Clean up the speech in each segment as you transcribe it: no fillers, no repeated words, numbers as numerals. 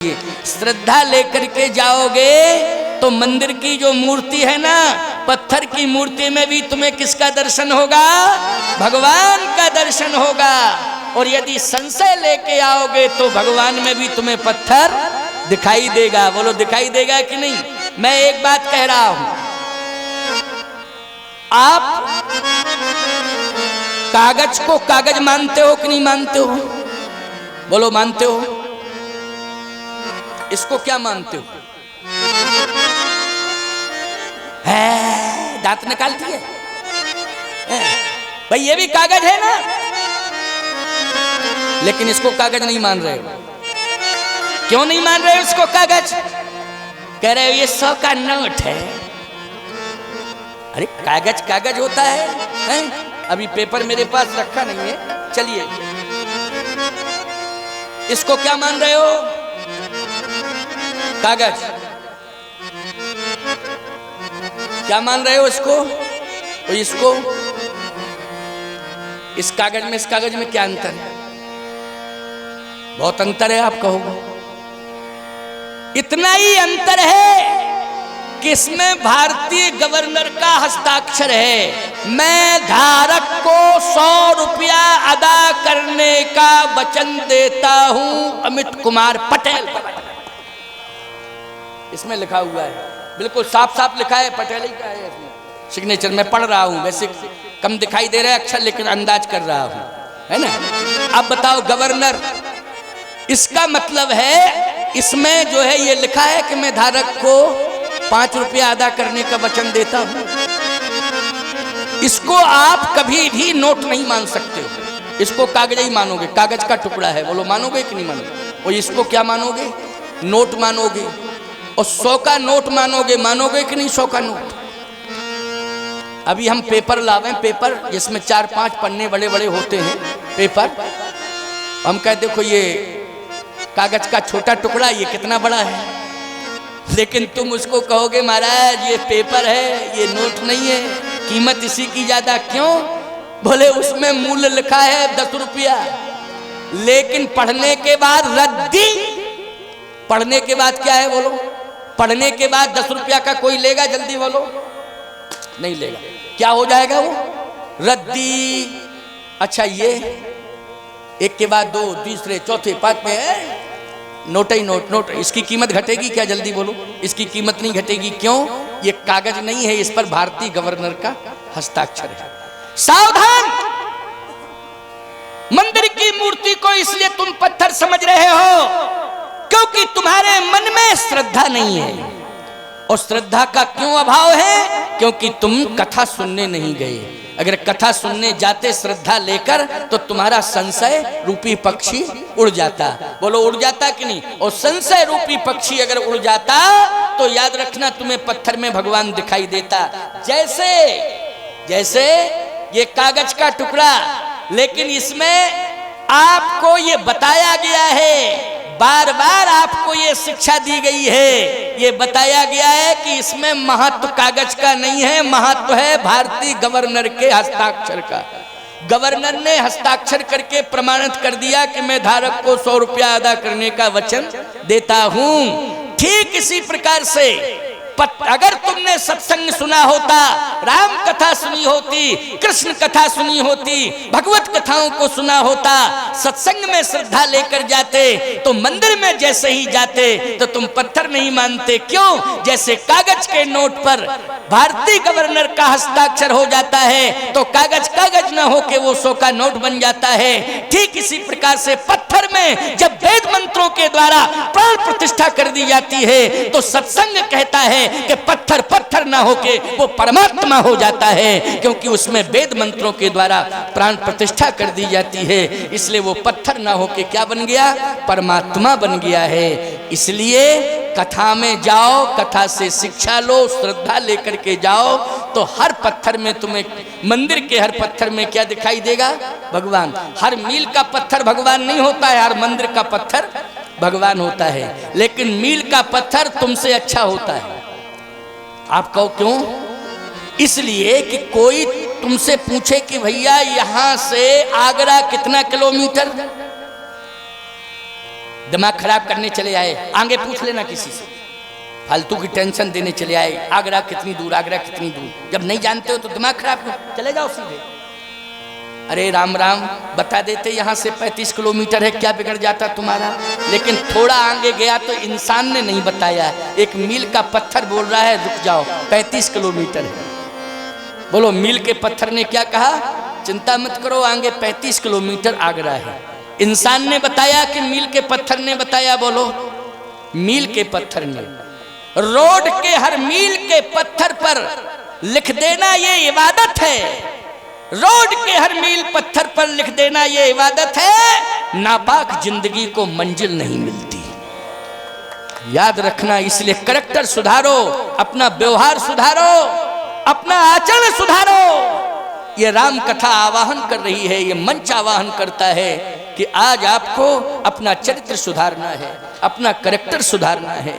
श्रद्धा लेकर के जाओगे तो मंदिर की जो मूर्ति है ना, पत्थर की मूर्ति में भी तुम्हें किसका दर्शन होगा? भगवान का दर्शन होगा। और यदि संशय लेके आओगे तो भगवान में भी तुम्हें पत्थर दिखाई देगा। बोलो दिखाई देगा कि नहीं? मैं एक बात कह रहा हूं, आप कागज को कागज मानते हो कि नहीं मानते हो? बोलो मानते हो? इसको क्या मानते हो? है दांत निकालती है भाई, ये भी कागज है ना, लेकिन इसको कागज नहीं मान रहे हो। क्यों नहीं मान रहे हो इसको कागज? कह रहे हो ये 100 का नोट है। अरे कागज कागज होता है? अभी पेपर मेरे पास रखा नहीं है, चलिए इसको क्या मान रहे हो? कागज क्या मान रहे हो इसको? और इसको, इस कागज में इस कागज में क्या अंतर है? बहुत अंतर है, आप कहोगे। इतना ही अंतर है कि इसमें भारतीय गवर्नर का हस्ताक्षर है। मैं धारक को 100 रुपया अदा करने का वचन देता हूं, अमित कुमार पटेल। इसमें लिखा हुआ है, बिल्कुल साफ साफ लिखा है, पटेल ही का है इसमें सिग्नेचर। मैं पढ़ रहा हूं, वैसे कम दिखाई दे रहा है अक्षर, लेकिन अंदाज कर रहा हूं, है ना। अब बताओ गवर्नर, इसका मतलब है इसमें जो है ये लिखा है कि मैं धारक को 5 रुपया अदा करने का वचन देता हूं। इसको आप कभी भी नोट नहीं मान सकते हो, इसको कागज ही मानोगे, कागज का टुकड़ा है। बोलो मानोगे कि नहीं मानोगे? और इसको क्या मानोगे? नोट मानोगे। और 100 का नोट मानोगे, मानोगे कि नहीं 100 का नोट? अभी हम पेपर लावे, पेपर जिसमें 4-5 पन्ने बड़े बड़े होते हैं पेपर, हम कहते देखो ये कागज का छोटा टुकड़ा, ये कितना बड़ा है, लेकिन तुम उसको कहोगे महाराज ये पेपर है, ये नोट नहीं है, कीमत इसी की ज्यादा। क्यों? बोले उसमें मूल्य लिखा है 10 रुपया, लेकिन पढ़ने के बाद रद्दी। पढ़ने के बाद क्या है बोलो? पढ़ने के बाद 10 रुपया का कोई लेगा? जल्दी बोलो, नहीं लेगा। क्या हो जाएगा वो? रद्दी। अच्छा ये एक के बाद 2, तीसरे, चौथे, 5वें नोट ही नोट, नोट। इसकी कीमत घटेगी क्या? जल्दी बोलो। इसकी कीमत नहीं घटेगी। क्यों? ये कागज नहीं है, इस पर भारतीय गवर्नर का हस्ताक्षर है। सावधान! मंदिर की मूर्ति को इसलिए तुम पत्थर समझ रहे हो क्योंकि तुम्हारे मन में श्रद्धा नहीं है। और श्रद्धा का क्यों अभाव है? क्योंकि तुम कथा सुनने नहीं गए। अगर कथा सुनने जाते श्रद्धा लेकर तो तुम्हारा संशय रूपी पक्षी उड़ जाता। बोलो उड़ जाता कि नहीं? और संशय रूपी पक्षी अगर उड़ जाता तो याद रखना तुम्हें पत्थर में भगवान दिखाई देता। जैसे जैसे ये कागज का टुकड़ा, लेकिन इसमें आपको ये बताया गया है, बार बार आपको ये शिक्षा दी गई है, ये बताया गया है कि इसमें महत्व कागज का नहीं है, महत्व है भारतीय गवर्नर के हस्ताक्षर का। गवर्नर ने हस्ताक्षर करके प्रमाणित कर दिया कि मैं धारक को 100 रुपया अदा करने का वचन देता हूं। ठीक इसी प्रकार से अगर तुमने सत्संग सुना होता, राम कथा सुनी होती, कृष्ण कथा सुनी होती, भगवत कथाओं को सुना होता, सत्संग में श्रद्धा लेकर जाते तो मंदिर में जैसे ही जाते तो तुम पत्थर नहीं मानते। क्यों? जैसे कागज के नोट पर भारतीय गवर्नर का हस्ताक्षर हो जाता है तो कागज कागज न होके वो 100 का नोट बन जाता है। ठीक इसी प्रकार से पत्थर में जब वेद मंत्रों के द्वारा प्राण प्रतिष्ठा कर दी जाती है तो सत्संग कहता है कि पत्थर पत्थर ना होके वो परमात्मा हो जाता है, क्योंकि उसमें वेद मंत्रों के द्वारा प्राण प्रतिष्ठा कर दी जाती है। इसलिए वो पत्थर ना होके क्या बन गया? परमात्मा बन गया है। इसलिए कथा में जाओ, कथा से शिक्षा लो, श्रद्धा लेकर के जाओ तो हर पत्थर में तुम्हें, मंदिर के हर पत्थर में क्या दिखाई देगा? भगवान। हर मील का पत्थर भगवान नहीं होता है, हर मंदिर का पत्थर भगवान होता है, लेकिन मील का पत्थर तुमसे अच्छा होता है। आप कहो क्यों? इसलिए कि कोई तुमसे पूछे कि भैया यहां से आगरा कितना किलोमीटर? दिमाग खराब करने चले आए, आगे पूछ लेना किसी से, फालतू की टेंशन देने चले आए, आगरा कितनी दूर, आगरा कितनी दूर, जब नहीं जानते हो तो दिमाग खराब क्यों, चले जाओ सीधे। अरे राम राम बता देते यहाँ से 35 किलोमीटर है, क्या बिगड़ जाता तुम्हारा। लेकिन थोड़ा आगे गया तो इंसान ने नहीं बताया, एक मील का पत्थर बोल रहा है रुक जाओ 35 किलोमीटर है। बोलो मील के पत्थर ने क्या कहा, चिंता मत करो आगे 35 किलोमीटर आगरा है। इंसान ने बताया कि मील के पत्थर ने बताया, बोलो मील के पत्थर ने। रोड के हर मील के पत्थर पर लिख देना ये इबादत है, रोड के हर मील पत्थर पर लिख देना ये इबादत है, नापाक जिंदगी को मंजिल नहीं मिलती। याद रखना, इसलिए करैक्टर सुधारो, अपना व्यवहार सुधारो, अपना आचरण सुधारो। ये राम कथा आवाहन कर रही है, ये मंच आवाहन करता है कि आज आपको अपना चरित्र सुधारना है, अपना करैक्टर सुधारना है।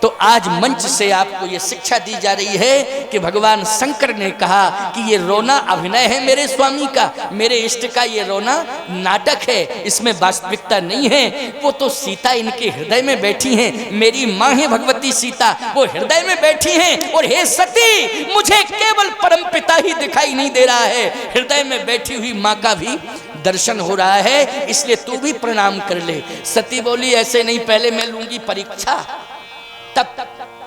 तो आज मंच से आपको ये शिक्षा दी जा रही है कि भगवान शंकर ने कहा कि ये रोना अभिनय है मेरे स्वामी का, मेरे इष्ट का ये रोना नाटक है, इसमें वास्तविकता नहीं है। वो तो सीता इनके हृदय में बैठी हैं, मेरी माँ है भगवती सीता, वो हृदय में बैठी हैं। और हे सती, मुझे केवल परमपिता ही दिखाई नहीं दे रहा है, हृदय में बैठी हुई माँ का भी दर्शन हो रहा है, इसलिए तू भी प्रणाम कर ले। सती बोली ऐसे नहीं, पहले मैं लूंगी परीक्षा, तब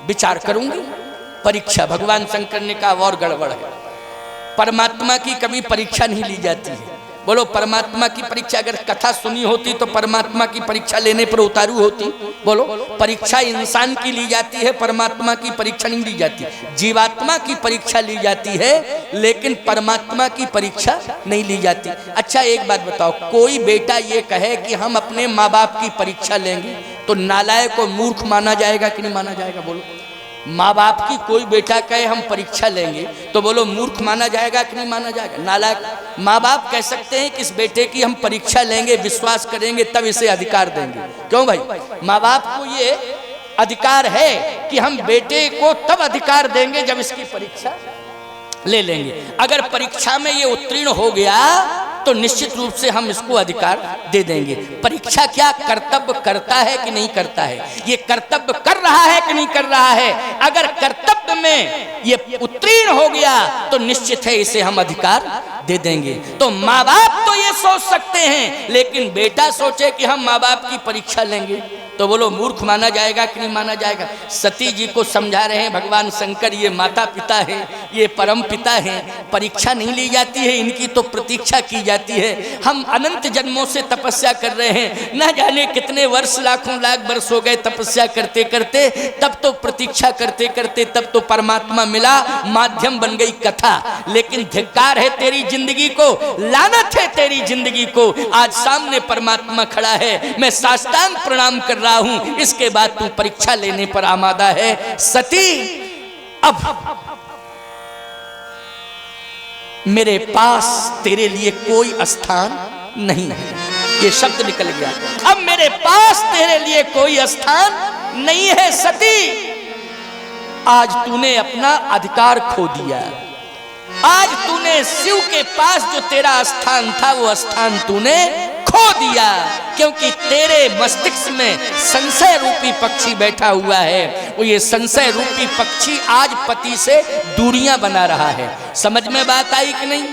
विचार करूंगी। परीक्षा, भगवान शंकर ने कहा और गड़बड़ है, परमात्मा की कभी परीक्षा नहीं ली जाती है। बोलो परमात्मा की परीक्षा, अगर कथा सुनी होती तो परमात्मा की परीक्षा लेने पर उतारू होती। बोलो परीक्षा इंसान की ली जाती है, परमात्मा की परीक्षा नहीं ली जाती। जीवात्मा की परीक्षा ली जाती है लेकिन परमात्मा की परीक्षा नहीं ली जाती। अच्छा एक बात बताओ, कोई बेटा ये कहे कि हम अपने माँ बाप की परीक्षा लेंगे तो नालायक को मूर्ख माना जाएगा कि नहीं माना जाएगा। बोलो माँ बाप की कोई बेटा कहे हम परीक्षा लेंगे तो बोलो मूर्ख माना जाएगा कि नहीं माना जाएगा, नालायक। माँ बाप कह सकते हैं कि इस बेटे की हम परीक्षा लेंगे, विश्वास करेंगे तब इसे अधिकार देंगे। क्यों भाई, माँ बाप को ये अधिकार है कि हम बेटे को तब अधिकार देंगे जब इसकी परीक्षा ले लेंगे। अगर परीक्षा में ये उत्तीर्ण हो गया तो निश्चित रूप से हम इसको अधिकार दे देंगे। परीक्षा क्या कर्तव्य करता है कि नहीं करता है, ये कर्तव्य कर रहा है कि नहीं कर रहा है। अगर कर्तव्य में ये उत्तीर्ण हो गया तो निश्चित है इसे हम अधिकार दे देंगे। तो माँ बाप तो ये सोच सकते हैं, लेकिन बेटा सोचे कि हम माँ बाप की परीक्षा लेंगे तो बोलो मूर्ख माना जाएगा कि नहीं माना जाएगा। सती जी को समझा रहे हैं भगवान शंकर, ये माता पिता हैं, ये परम पिता हैं, परीक्षा नहीं ली जाती है, इनकी तो प्रतीक्षा की जाती है। हम अनंत जन्मों से तपस्या कर रहे हैं, न जाने कितने वर्ष, लाखों लाख वर्ष हो गए तपस्या करते करते, तब तो प्रतीक्षा करते करते तब तो परमात्मा मिला, माध्यम बन गई कथा। लेकिन धिक्कार है तेरी जिंदगी को, लानत है तेरी जिंदगी को। आज सामने परमात्मा खड़ा है, मैं साष्टांग प्रणाम कर रहा हूं, इसके बाद तू परीक्षा लेने पर आमादा है। सती अब मेरे पास तेरे लिए कोई स्थान नहीं है, ये शब्द निकल गया। अब मेरे पास तेरे लिए कोई स्थान नहीं है सती, आज तूने अपना अधिकार खो दिया। आज तूने शिव के पास जो तेरा स्थान था वो स्थान तूने खो दिया, क्योंकि तेरे मस्तिष्क में संशय रूपी पक्षी बैठा हुआ है। वो ये संशय रूपी पक्षी आज पति से दूरियां बना रहा है। समझ में बात आई कि नहीं।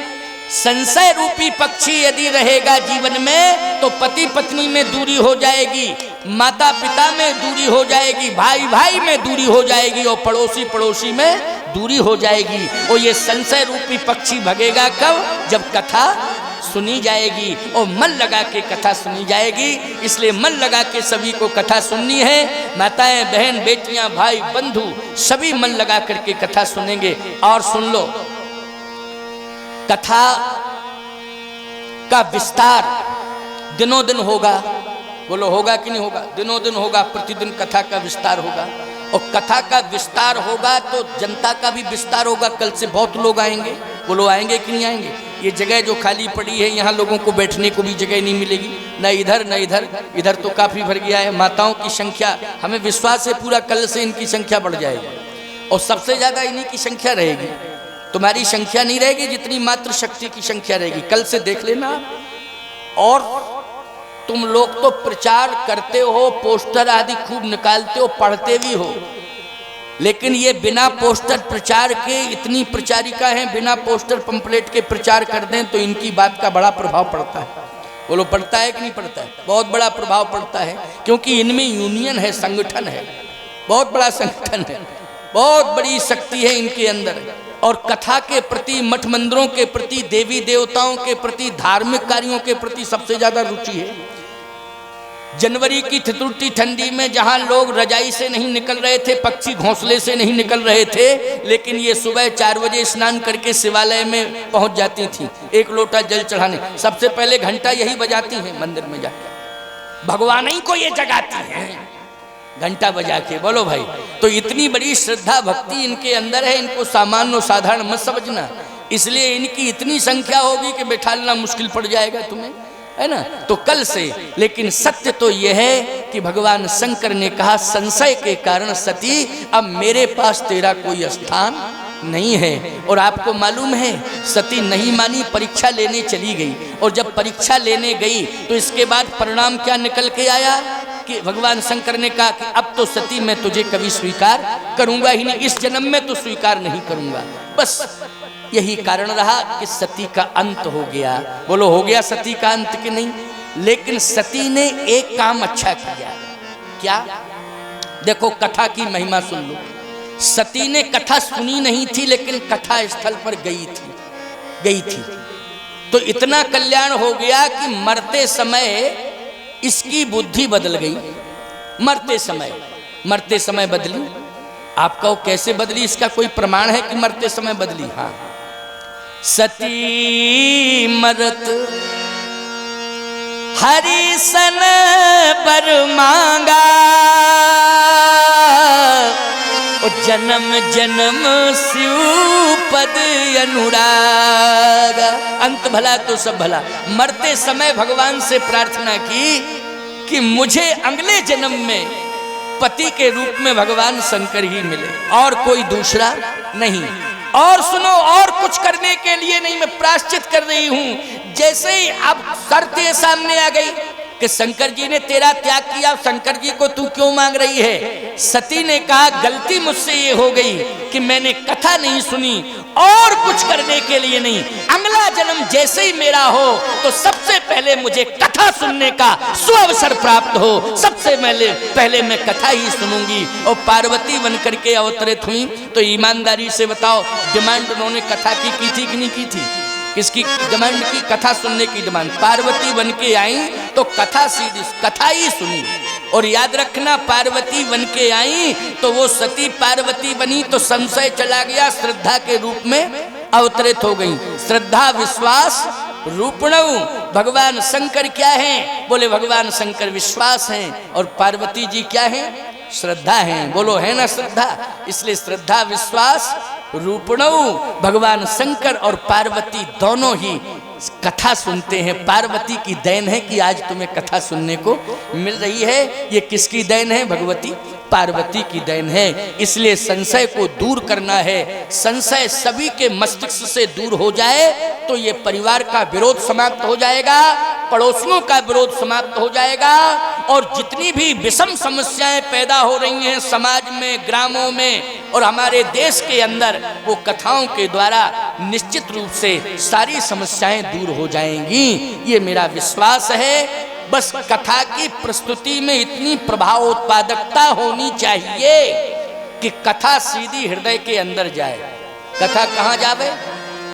संशय रूपी पक्षी यदि रहेगा जीवन में तो पति पत्नी में दूरी हो जाएगी, माता पिता में दूरी हो जाएगी, भाई भाई में दूरी हो जाएगी और पड़ोसी पड़ोसी में दूरी हो जाएगी। और ये संशय रूपी पक्षी भगेगा कब, जब कथा सुनी जाएगी और मन लगा के कथा सुनी जाएगी। इसलिए मन लगा के सभी को कथा सुननी है। माताएं, बहन, बेटियां, भाई, बंधु सभी मन लगा करके कथा सुनेंगे। और सुन लो, कथा का विस्तार दिनों दिन होगा। बोलो होगा कि नहीं होगा, दिनों दिन होगा, प्रतिदिन कथा का विस्तार होगा। और कथा का विस्तार होगा तो जनता का भी विस्तार होगा। कल से बहुत लोग आएंगे, बोलो आएंगे कि नहीं आएंगे। ये जगह जो खाली पड़ी है यहाँ लोगों को बैठने को भी जगह नहीं मिलेगी, न इधर न इधर। इधर तो काफ़ी भर गया है। माताओं की संख्या, हमें विश्वास है पूरा कल से इनकी संख्या बढ़ जाएगी और सबसे ज़्यादा इन्हीं की संख्या रहेगी। तुम्हारी संख्या नहीं रहेगी जितनी मात्र शक्ति की संख्या रहेगी। कल से देख लेना। और तुम लोग तो प्रचार करते हो, पोस्टर आदि खूब निकालते हो, पढ़ते भी हो, लेकिन ये बिना पोस्टर प्रचार के इतनी प्रचारिका हैं, बिना पोस्टर पंपलेट के प्रचार कर दें तो इनकी बात का बड़ा प्रभाव पड़ता है। बोलो पड़ता है कि नहीं पड़ता है? बहुत बड़ा प्रभाव पड़ता है, क्योंकि इनमें यूनियन है, संगठन है, बहुत बड़ा संगठन है, बहुत बड़ी शक्ति है इनके अंदर। और कथा के प्रति, मठ मंदिरों के प्रति, देवी देवताओं के प्रति, धार्मिक कार्यों के प्रति सबसे ज्यादा रुचि है। जनवरी की ठिठुरती ठंडी में जहां लोग रजाई से नहीं निकल रहे थे, पक्षी घोंसले से नहीं निकल रहे थे, लेकिन ये सुबह 4 बजे स्नान करके शिवालय में पहुंच जाती थी एक लोटा जल चढ़ाने। सबसे पहले घंटा यही बजाती हैं मंदिर में जाकर, भगवान ही को ये जगाती हैं घंटा बजा के। बोलो भाई, तो इतनी बड़ी श्रद्धा भक्ति इनके अंदर है, इनको सामान्य साधारण मत समझना। इसलिए इनकी इतनी संख्या होगी कि बैठालना मुश्किल पड़ जाएगा तुम्हें, है ना। तो कल से, लेकिन सत्य तो यह है कि भगवान शंकर ने कहा संशय के कारण सती अब मेरे पास तेरा कोई स्थान नहीं है। और आपको मालूम है सती नहीं मानी, परीक्षा लेने चली गई, और जब परीक्षा लेने गई तो इसके बाद परिणाम क्या निकल के आया कि भगवान शंकर ने कहा कि अब तो सती मैं तुझे कभी स्वीकार करूंगा ही नहीं, इस जन्म में तो स्वीकार नहीं करूंगा। बस यही कारण रहा कि सती का अंत हो गया। बोलो हो गया सती का अंत कि नहीं? लेकिन सती ने एक काम अच्छा किया। क्या? देखो कथा की महिमा सुन लो। सती ने कथा सुनी नहीं थी, लेकिन कथा स्थल पर गई थी तो इतना कल्याण हो गया कि मरते समय इसकी बुद्धि बदल गई। मरते समय बदली। आप कहो कैसे बदली? इसका कोई प्रमाण है कि मरते समय बदली? हाँ, सती मरत हरि सन पर मांगा, जन्म जन्म शिव पद अनुराग। अंत भला तो सब भला। मरते समय भगवान से प्रार्थना की कि मुझे अगले जन्म में पति के रूप में भगवान शंकर ही मिले, और कोई दूसरा नहीं। और सुनो, और कुछ करने के लिए नहीं, मैं प्रायश्चित कर रही हूं। जैसे ही अब शर्तें सामने आ गई कि शंकर जी ने तेरा त्याग किया, शंकर जी को तू क्यों मांग रही है? सती ने कहा गलती मुझसे ये हो गई कि मैंने कथा नहीं सुनी, और कुछ करने के लिए नहीं। अगला जन्म जैसे ही मेरा हो तो सबसे पहले मुझे कथा सुनने का सुअवसर प्राप्त हो, सबसे पहले मैं कथा ही सुनूंगी। और पार्वती बन करके अवतरित हुई। तो ईमानदारी से बताओ, डिमांड उन्होंने कथा की थी कि नहीं की थी? किसकी डिमांड की? कथा सुनने की डिमांड। पार्वती बन के आई तो कथा ही सुनी। और याद रखना, पार्वती बन के आई तो वो सती पार्वती बनी तो संशय चला गया, श्रद्धा के रूप में अवतरित हो गई। श्रद्धा विश्वास रूपणऊ। भगवान शंकर क्या हैं? बोले भगवान शंकर विश्वास हैं, और पार्वती जी क्या हैं? श्रद्धा हैं। बोलो है ना श्रद्धा? इसलिए श्रद्धा विश्वास रूपणऊ। भगवान शंकर और पार्वती दोनों ही कथा सुनते हैं। पार्वती की देन है कि आज तुम्हें कथा सुनने को मिल रही है। ये किसकी देन है? भगवती पार्वती की देन है। इसलिए संशय को दूर करना है। संशय सभी के मस्तिष्क से दूर हो जाए तो ये परिवार का विरोध समाप्त हो जाएगा, पड़ोसियों का विरोध समाप्त हो जाएगा, और जितनी भी विषम समस्याएं पैदा हो रही हैं समाज में, ग्रामों में और हमारे देश के अंदर, वो कथाओं के द्वारा निश्चित रूप से सारी समस्याएं दूर हो जाएंगी। ये मेरा विश्वास है। बस कथा की प्रस्तुति में इतनी प्रभाव उत्पादकता होनी चाहिए कि कथा सीधी हृदय के अंदर जाए। कथा कहाँ जावे?